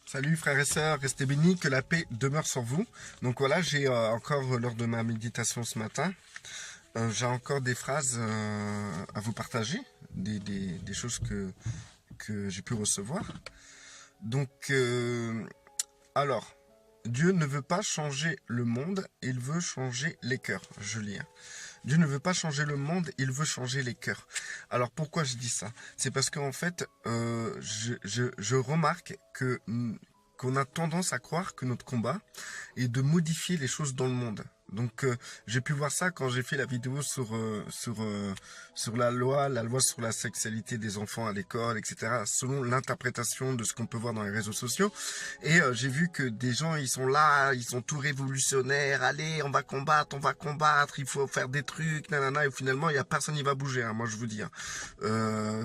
Salut frères et sœurs, restez bénis, que la paix demeure sur vous. Donc voilà, j'ai encore lors de ma méditation ce matin, j'ai encore des phrases à vous partager, des choses que j'ai pu recevoir. Donc, alors, Dieu ne veut pas changer le monde, il veut changer les cœurs. Je lis. Dieu ne veut pas changer le monde, il veut changer les cœurs. Alors pourquoi je dis ça? C'est parce qu'en fait, je remarque que qu'on a tendance à croire que notre combat est de modifier les choses dans le monde. Donc j'ai pu voir ça quand j'ai fait la vidéo sur la loi sur la sexualité des enfants à l'école, etc. Selon l'interprétation de ce qu'on peut voir dans les réseaux sociaux. Et j'ai vu que des gens, ils sont là, ils sont tout révolutionnaires. Allez, on va combattre, il faut faire des trucs, nanana. Et finalement, il y a personne qui va bouger. Hein, moi, je vous dis. Hein.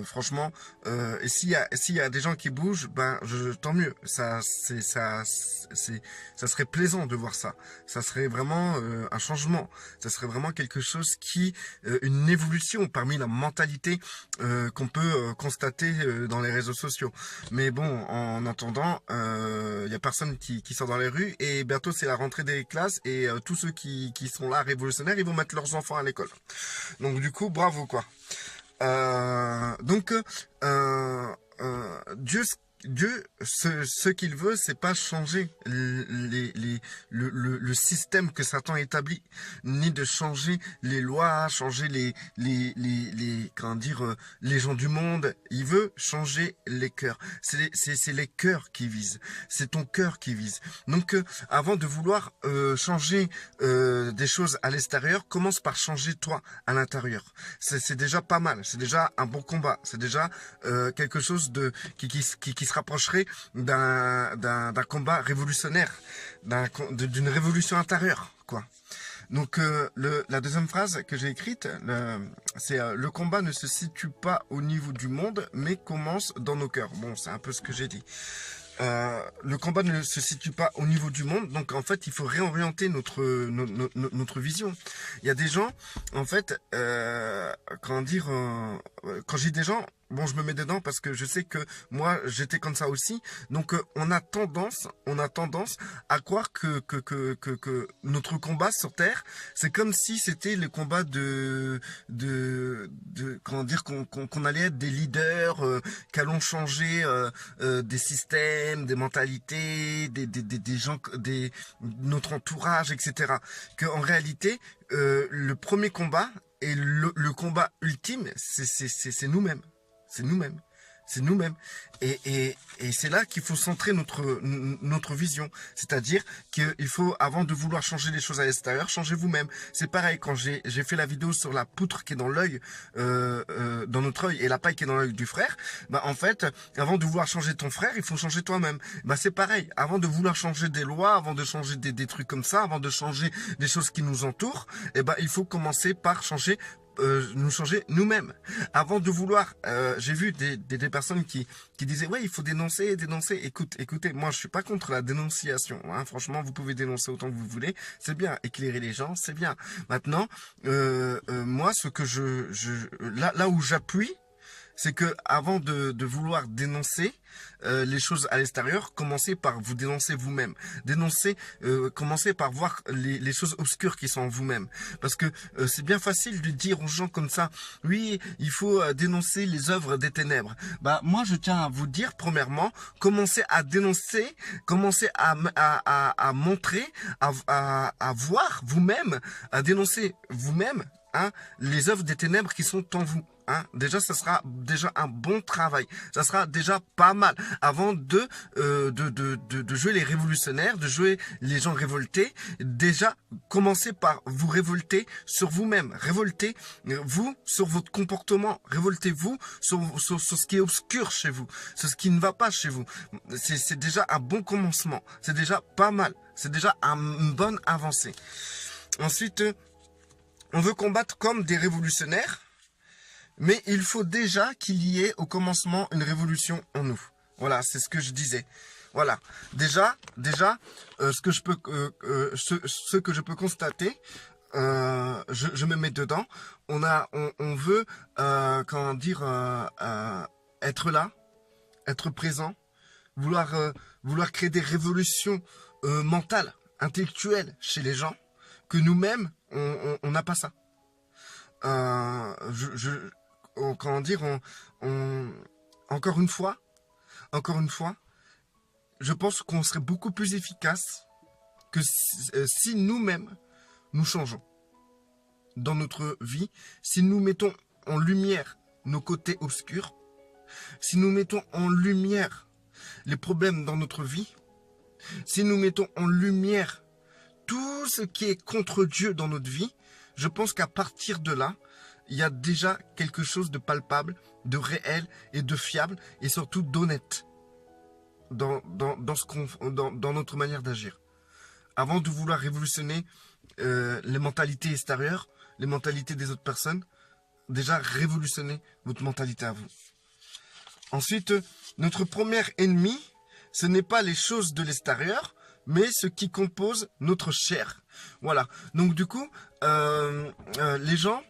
Franchement, et s'il y a des gens qui bougent, ben, tant mieux. Ça serait plaisant de voir ça. Ça serait vraiment un changement. Ça serait vraiment quelque chose une évolution parmi la mentalité qu'on peut constater dans les réseaux sociaux. Mais bon, en attendant, il y a personne qui sort dans les rues et bientôt c'est la rentrée des classes et tous ceux qui sont là révolutionnaires, ils vont mettre leurs enfants à l'école. Donc du coup, bravo quoi. Dieu, ce qu'il veut, c'est pas changer le système que Satan établit, ni de changer les lois, changer comment dire, les gens du monde. Il veut changer les cœurs. C'est les cœurs qui visent. C'est ton cœur qui vise. Donc, avant de vouloir changer des choses à l'extérieur, commence par changer toi à l'intérieur. C'est déjà pas mal. C'est déjà un bon combat. C'est déjà quelque chose qui se rapprocherait d'un combat révolutionnaire, d'une révolution intérieure, quoi. Donc la deuxième phrase que j'ai écrite, c'est le combat ne se situe pas au niveau du monde, mais commence dans nos cœurs. Bon, c'est un peu ce que j'ai dit. Le combat ne se situe pas au niveau du monde, donc en fait il faut réorienter notre vision. Il y a des gens, en fait, comment dire, quand j'ai des gens, bon je me mets dedans parce que je sais que moi j'étais comme ça aussi, donc on a tendance à croire que notre combat sur Terre, c'est comme si c'était le combat comment dire, qu'on allait être des leaders, qu'allons changer des systèmes, des mentalités, des gens, notre entourage, etc. Qu'en réalité, le premier combat et le combat ultime, c'est nous-mêmes. C'est nous-mêmes. C'est nous-mêmes. Et c'est là qu'il faut centrer notre vision. C'est-à-dire qu'il faut, avant de vouloir changer les choses à l'extérieur, changer vous-même. C'est pareil, quand j'ai fait la vidéo sur la poutre qui est dans l'œil, dans notre œil, et la paille qui est dans l'œil du frère, bah en fait, avant de vouloir changer ton frère, il faut changer toi-même. Bah c'est pareil, avant de vouloir changer des lois, avant de changer des trucs comme ça, avant de changer des choses qui nous entourent, et ben il faut commencer par changer nous-mêmes. Avant de vouloir, j'ai vu des personnes qui disaient ouais il faut dénoncer. Écoutez, moi je suis pas contre la dénonciation. Hein. Franchement, vous pouvez dénoncer autant que vous voulez, c'est bien. Éclairer les gens, c'est bien. Maintenant, moi ce que là où j'appuie, c'est que avant de vouloir dénoncer les choses à l'extérieur, commencez par vous dénoncer vous-même. Commencez par voir les choses obscures qui sont en vous-même. Parce que c'est bien facile de dire aux gens comme ça, oui, il faut dénoncer les œuvres des ténèbres. Bah moi je tiens à vous dire, premièrement, commencez à dénoncer, commencez à montrer, à voir vous-même, à dénoncer vous-même, hein, les œuvres des ténèbres qui sont en vous. Hein, déjà, ça sera déjà un bon travail. Ça sera déjà pas mal. Avant de jouer les révolutionnaires, de jouer les gens révoltés, déjà, commencez par vous révolter sur vous-même. Révoltez-vous sur votre comportement. Révoltez-vous sur ce qui est obscur chez vous. Sur ce qui ne va pas chez vous. C'est déjà un bon commencement. C'est déjà pas mal. C'est déjà une bonne avancée. Ensuite, on veut combattre comme des révolutionnaires. Mais il faut déjà qu'il y ait au commencement une révolution en nous. Voilà, c'est ce que je disais. Voilà. Déjà, ce que je peux constater, je me mets dedans. On veut, comment dire, être là, être présent, vouloir créer des révolutions mentales, intellectuelles chez les gens, que nous-mêmes, on n'a pas ça. Comment dire, encore une fois, je pense qu'on serait beaucoup plus efficace que si nous-mêmes, nous changeons dans notre vie, si nous mettons en lumière nos côtés obscurs, si nous mettons en lumière les problèmes dans notre vie, si nous mettons en lumière tout ce qui est contre Dieu dans notre vie, je pense qu'à partir de là, il y a déjà quelque chose de palpable, de réel et de fiable et surtout d'honnête dans notre manière d'agir. Avant de vouloir révolutionner les mentalités extérieures, les mentalités des autres personnes, déjà révolutionner votre mentalité à vous. Ensuite, notre premier ennemi, ce n'est pas les choses de l'extérieur, mais ce qui compose notre chair. Voilà. Donc du coup, les gens,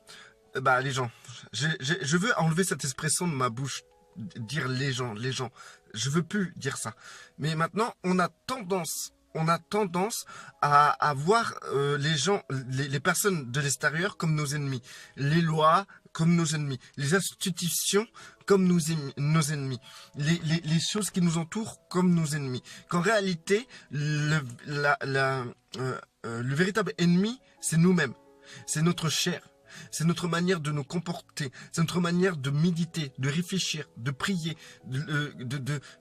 je veux enlever cette expression de ma bouche, dire les gens. Je veux plus dire ça. Mais maintenant, on a tendance à voir les gens, les personnes de l'extérieur comme nos ennemis, les lois comme nos ennemis, les institutions comme nos ennemis, les choses qui nous entourent comme nos ennemis. Qu'en réalité, le véritable ennemi, c'est nous-mêmes, c'est notre chair. C'est notre manière de nous comporter, c'est notre manière de méditer, de réfléchir, de prier,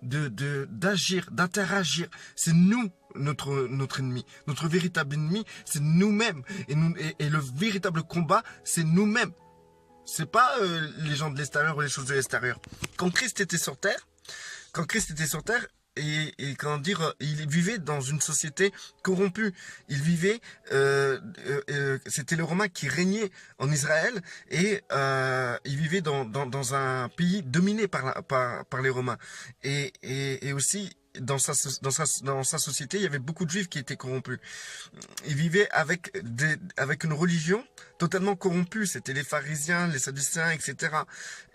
d'agir, d'interagir. C'est nous, notre ennemi. Notre véritable ennemi, c'est nous-mêmes. Et le véritable combat, c'est nous-mêmes. C'est pas les gens de l'extérieur ou les choses de l'extérieur. Quand Christ était sur terre, et comment dire, il vivait dans une société corrompue. Il vivait, c'était les Romains qui régnaient en Israël et il vivait dans un pays dominé par les Romains. Et aussi dans sa société, il y avait beaucoup de Juifs qui étaient corrompus. Il vivait avec une religion totalement corrompue. C'était les pharisiens, les sadducéens, etc.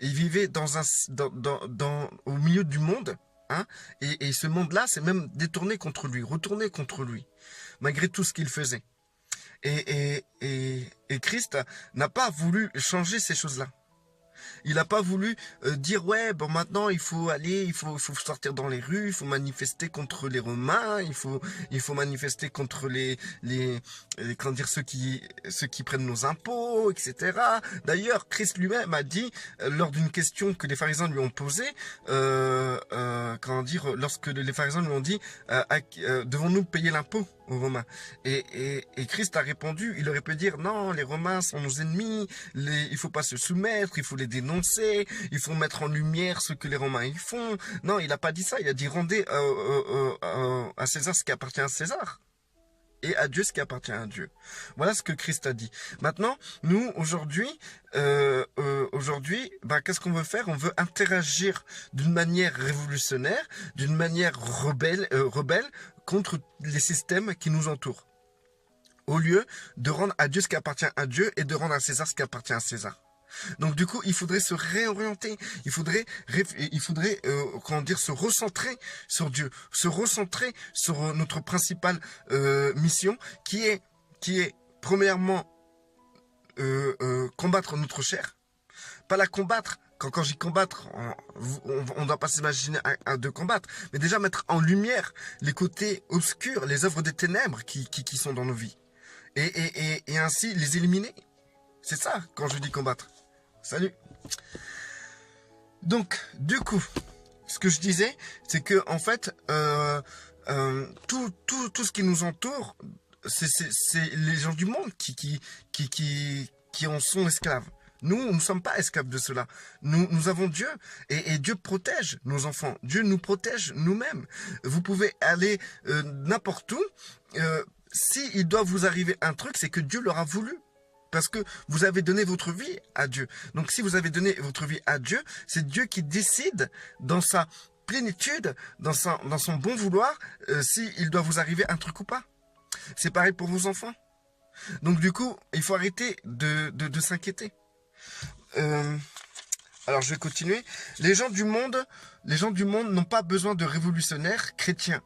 Il vivait au milieu du monde. Hein, et ce monde-là s'est même détourné contre lui, retourné contre lui, malgré tout ce qu'il faisait. Et Christ n'a pas voulu changer ces choses-là. Il n'a pas voulu dire ouais bon maintenant il faut sortir dans les rues, il faut manifester contre les Romains, il faut manifester contre ceux qui prennent nos impôts, etc. D'ailleurs Christ lui-même a dit lors d'une question que les pharisiens lui ont posée, lorsque les pharisiens lui ont dit devons-nous payer l'impôt aux Romains, et Christ a répondu, il aurait pu dire non, les Romains sont nos ennemis, il faut pas se soumettre, il faut les dénoncer, il faut mettre en lumière ce que les Romains ils font. Non, il n'a pas dit ça, il a dit rendez à César ce qui appartient à César et à Dieu ce qui appartient à Dieu. Voilà ce que Christ a dit. Maintenant, nous aujourd'hui, qu'est-ce qu'on veut faire? On veut interagir d'une manière révolutionnaire, d'une manière rebelle contre les systèmes qui nous entourent, au lieu de rendre à Dieu ce qui appartient à Dieu et de rendre à César ce qui appartient à César. Donc du coup, il faudrait se réorienter, il faudrait se recentrer sur Dieu, se recentrer sur notre principale mission, qui est premièrement combattre notre chair, pas la combattre. Quand je dis combattre, on ne doit pas s'imaginer de combattre, mais déjà mettre en lumière les côtés obscurs, les œuvres des ténèbres qui sont dans nos vies. Et ainsi les éliminer. C'est ça quand je dis combattre. Salut. Donc, du coup, ce que je disais, c'est que en fait, tout ce qui nous entoure, c'est les gens du monde qui en sont esclaves. Nous ne sommes pas esclaves de cela. Nous avons Dieu et Dieu protège nos enfants. Dieu nous protège nous-mêmes. Vous pouvez aller n'importe où. S'il doit vous arriver un truc, c'est que Dieu l'aura voulu. Parce que vous avez donné votre vie à Dieu. Donc si vous avez donné votre vie à Dieu, c'est Dieu qui décide dans sa plénitude, dans son bon vouloir, s'il doit vous arriver un truc ou pas. C'est pareil pour vos enfants. Donc du coup, il faut arrêter de s'inquiéter. Alors je vais continuer. Les gens du monde n'ont pas besoin de révolutionnaires chrétiens,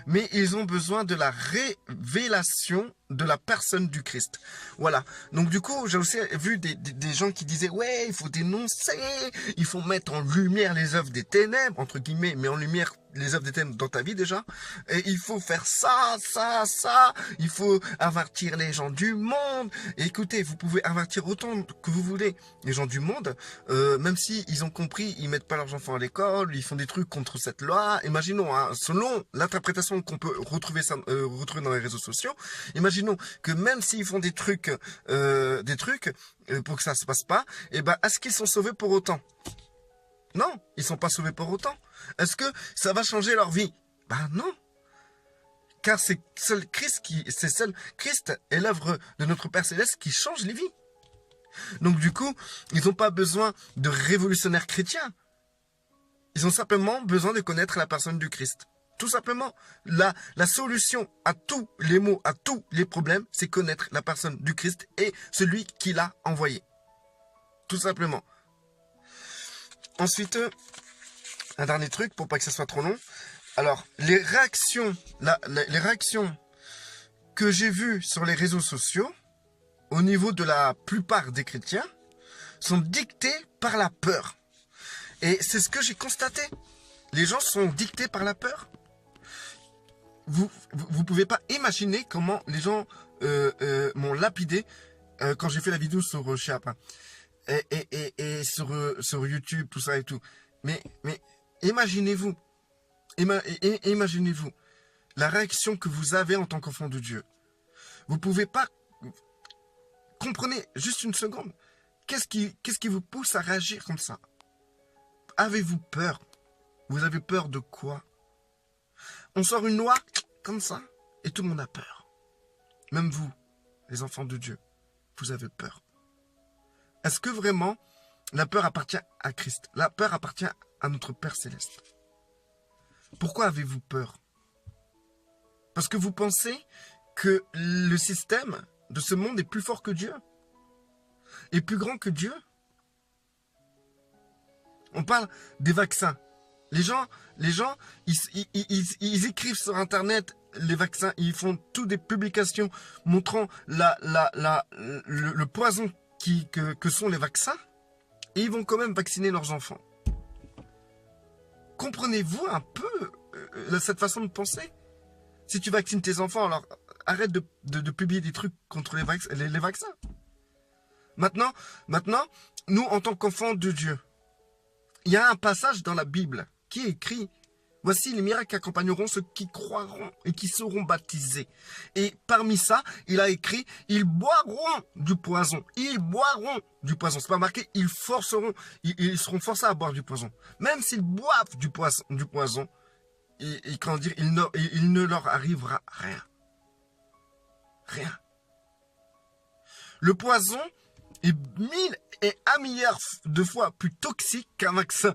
mais ils ont besoin de la révélation de la personne du Christ. Voilà. Donc du coup, j'ai aussi vu des gens qui disaient, ouais, il faut dénoncer, il faut mettre en lumière les œuvres des ténèbres, entre guillemets, mais en lumière les œuvres des ténèbres dans ta vie déjà. Et il faut faire ça, il faut avertir les gens du monde. Et écoutez, vous pouvez avertir autant que vous voulez les gens du monde, même si ils ont compris, ils mettent pas leurs enfants à l'école, ils font des trucs contre cette loi. Imaginons, hein, selon l'interprétation qu'on peut retrouver dans les réseaux sociaux, imaginons que même s'ils font des trucs pour que ça se passe pas, eh ben, est-ce qu'ils sont sauvés pour autant? Non, ils sont pas sauvés pour autant. Est-ce que ça va changer leur vie? Ben non. Car c'est seul Christ est l'œuvre de notre Père Céleste qui change les vies. Donc du coup, ils n'ont pas besoin de révolutionnaires chrétiens. Ils ont simplement besoin de connaître la personne du Christ. Tout simplement, la solution à tous les maux, à tous les problèmes, c'est connaître la personne du Christ et celui qui l'a envoyé. Tout simplement. Ensuite, un dernier truc pour pas que ça soit trop long. Alors, les réactions que j'ai vues sur les réseaux sociaux, au niveau de la plupart des chrétiens, sont dictées par la peur. Et c'est ce que j'ai constaté. Les gens sont dictés par la peur. Vous pouvez pas imaginer comment les gens m'ont lapidé quand j'ai fait la vidéo sur Chiap et sur YouTube, tout ça et tout. Mais imaginez-vous, imaginez-vous la réaction que vous avez en tant qu'enfant de Dieu. Vous pouvez pas. Comprenez juste une seconde. Qu'est-ce qui vous pousse à réagir comme ça? Avez-vous peur? Vous avez peur de quoi? On sort une loi comme ça et tout le monde a peur. Même vous, les enfants de Dieu, vous avez peur. Est-ce que vraiment la peur appartient à Christ? La peur appartient à notre Père Céleste. Pourquoi avez-vous peur? Parce que vous pensez que le système de ce monde est plus fort que Dieu? Est plus grand que Dieu? On parle des vaccins. Les gens, ils écrivent sur Internet les vaccins. Ils font toutes des publications montrant le poison que sont les vaccins. Et ils vont quand même vacciner leurs enfants. Comprenez-vous un peu cette façon de penser? Si tu vaccines tes enfants, alors arrête de publier des trucs contre les vaccins. Maintenant, nous, en tant qu'enfants de Dieu, il y a un passage dans la Bible qui est écrit: voici les miracles qui accompagneront ceux qui croiront et qui seront baptisés. Et parmi ça, il a écrit: ils boiront du poison. Ils boiront du poison. C'est pas marqué ils ils seront forcés à boire du poison. Même s'ils boivent du poison, comment dire, il ne leur arrivera rien. Rien. Le poison est 1000 et 1 milliard de fois plus toxique qu'un vaccin.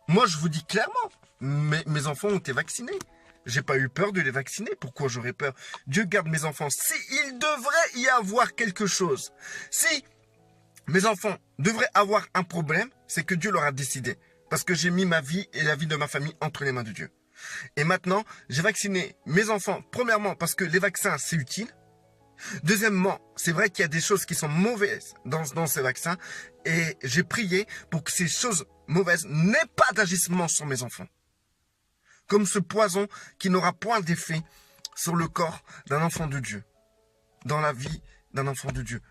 Moi, je vous dis clairement, mes enfants ont été vaccinés. J'ai pas eu peur de les vacciner. Pourquoi j'aurais peur? Dieu garde mes enfants. S'il devrait y avoir quelque chose, si mes enfants devraient avoir un problème, c'est que Dieu leur a décidé. Parce que j'ai mis ma vie et la vie de ma famille entre les mains de Dieu. Et maintenant, j'ai vacciné mes enfants, premièrement, parce que les vaccins, c'est utile. Deuxièmement, c'est vrai qu'il y a des choses qui sont mauvaises dans ces vaccins. Et j'ai prié pour que ces choses mauvaises n'aient pas d'agissement sur mes enfants. Comme ce poison qui n'aura point d'effet sur le corps d'un enfant de Dieu. Dans la vie d'un enfant de Dieu.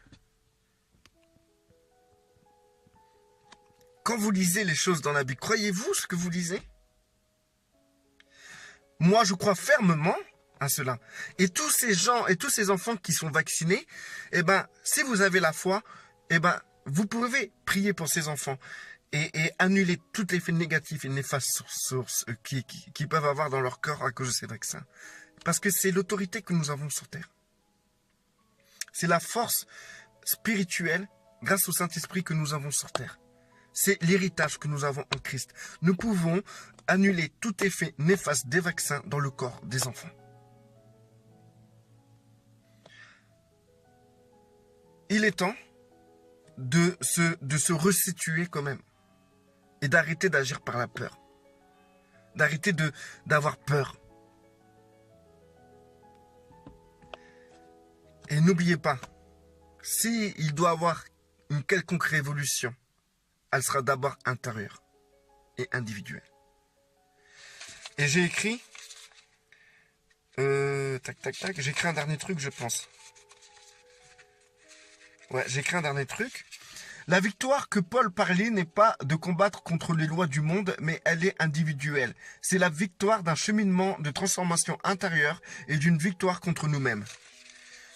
Quand vous lisez les choses dans la Bible, croyez-vous ce que vous lisez? Moi, je crois fermement à cela. Et tous ces gens et tous ces enfants qui sont vaccinés, eh ben, si vous avez la foi, eh ben, vous pouvez prier pour ces enfants et annuler tous les effets négatifs et néfastes qui peuvent avoir dans leur corps à cause de ces vaccins. Parce que c'est l'autorité que nous avons sur terre. C'est la force spirituelle grâce au Saint-Esprit que nous avons sur terre. C'est l'héritage que nous avons en Christ. Nous pouvons annuler tout effet néfaste des vaccins dans le corps des enfants. Il est temps de se resituer quand même. Et d'arrêter d'agir par la peur. D'arrêter d'avoir peur. Et n'oubliez pas, s'il doit avoir une quelconque révolution, elle sera d'abord intérieure et individuelle. Et j'ai écrit... j'ai écrit un dernier truc, je pense. Ouais, j'ai écrit un dernier truc. La victoire que Paul parlait n'est pas de combattre contre les lois du monde, mais elle est individuelle. C'est la victoire d'un cheminement de transformation intérieure et d'une victoire contre nous-mêmes.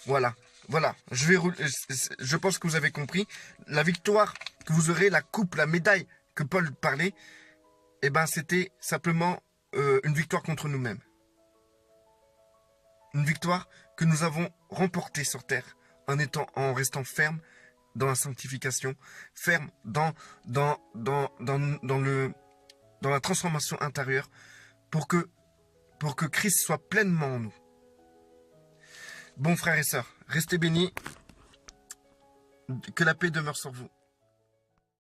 Voilà, voilà. Je pense que vous avez compris. La victoire que vous aurez, la coupe, la médaille que Paul parlait, eh ben, c'était simplement une victoire contre nous-mêmes. Une victoire que nous avons remportée sur terre en restant ferme dans la sanctification, ferme dans la transformation intérieure pour que Christ soit pleinement en nous. Bon, frères et sœurs, restez bénis. Que la paix demeure sur vous.